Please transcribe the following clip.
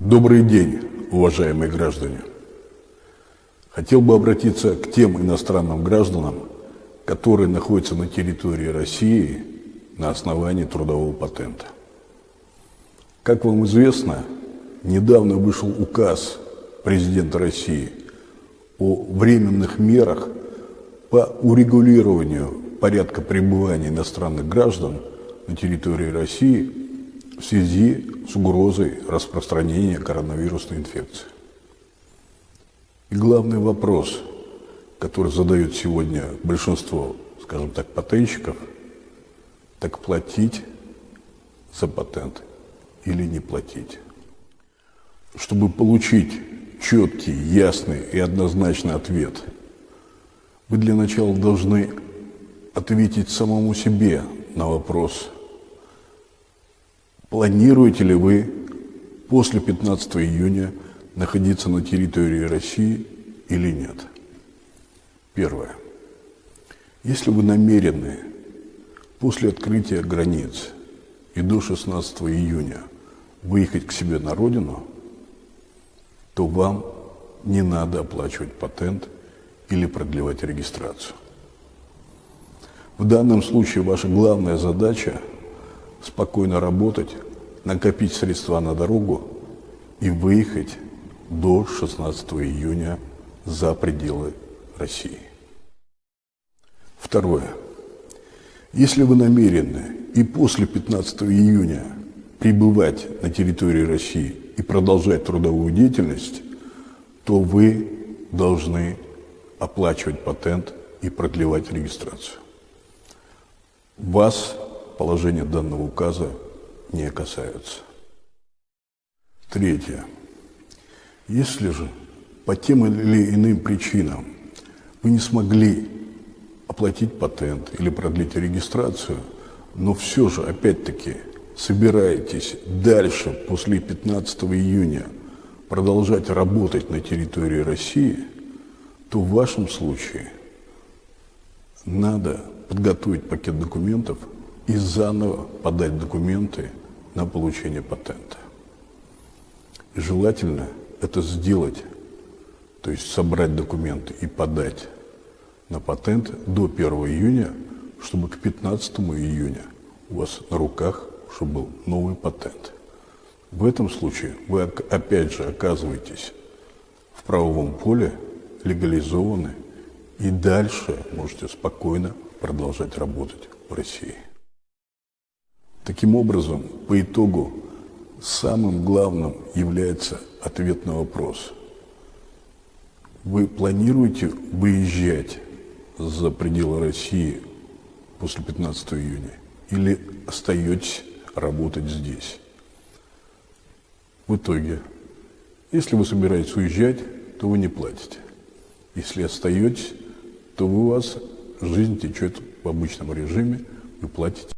Добрый день, уважаемые граждане. Хотел бы обратиться к тем иностранным гражданам, которые находятся на территории России на основании трудового патента. Как вам известно, недавно вышел указ президента России о временных мерах по урегулированию порядка пребывания иностранных граждан на территории России в связи с угрозой распространения коронавирусной инфекции. И главный вопрос, который задают сегодня большинство, скажем так, патентщиков, так платить за патент или не платить? Чтобы получить четкий, ясный и однозначный ответ, вы для начала должны ответить самому себе на вопрос: планируете ли вы после 15 июня находиться на территории России или нет? Первое. Если вы намерены после открытия границ и до 16 июня выехать к себе на родину, то вам не надо оплачивать патент или продлевать регистрацию. В данном случае ваша главная задача – спокойно работать, накопить средства на дорогу и выехать до 16 июня за пределы России. Второе. Если вы намерены и после 15 июня пребывать на территории России и продолжать трудовую деятельность, то вы должны оплачивать патент и продлевать регистрацию. Вас положение данного указа не касаются. Третье. Если же по тем или иным причинам вы не смогли оплатить патент или продлить регистрацию, но все же, опять-таки, собираетесь дальше, после 15 июня, продолжать работать на территории России, то в вашем случае надо подготовить пакет документов и заново подать документы на получение патента. И желательно это сделать, то есть собрать документы и подать на патент до 1 июня, чтобы к 15 июня у вас на руках уже был новый патент. В этом случае вы опять же оказываетесь в правовом поле, легализованы, и дальше можете спокойно продолжать работать в России. Таким образом, по итогу, самым главным является ответ на вопрос: вы планируете выезжать за пределы России после 15 июня или остаетесь работать здесь? В итоге, если вы собираетесь уезжать, то вы не платите. Если остаетесь, то у вас жизнь течет в обычном режиме, вы платите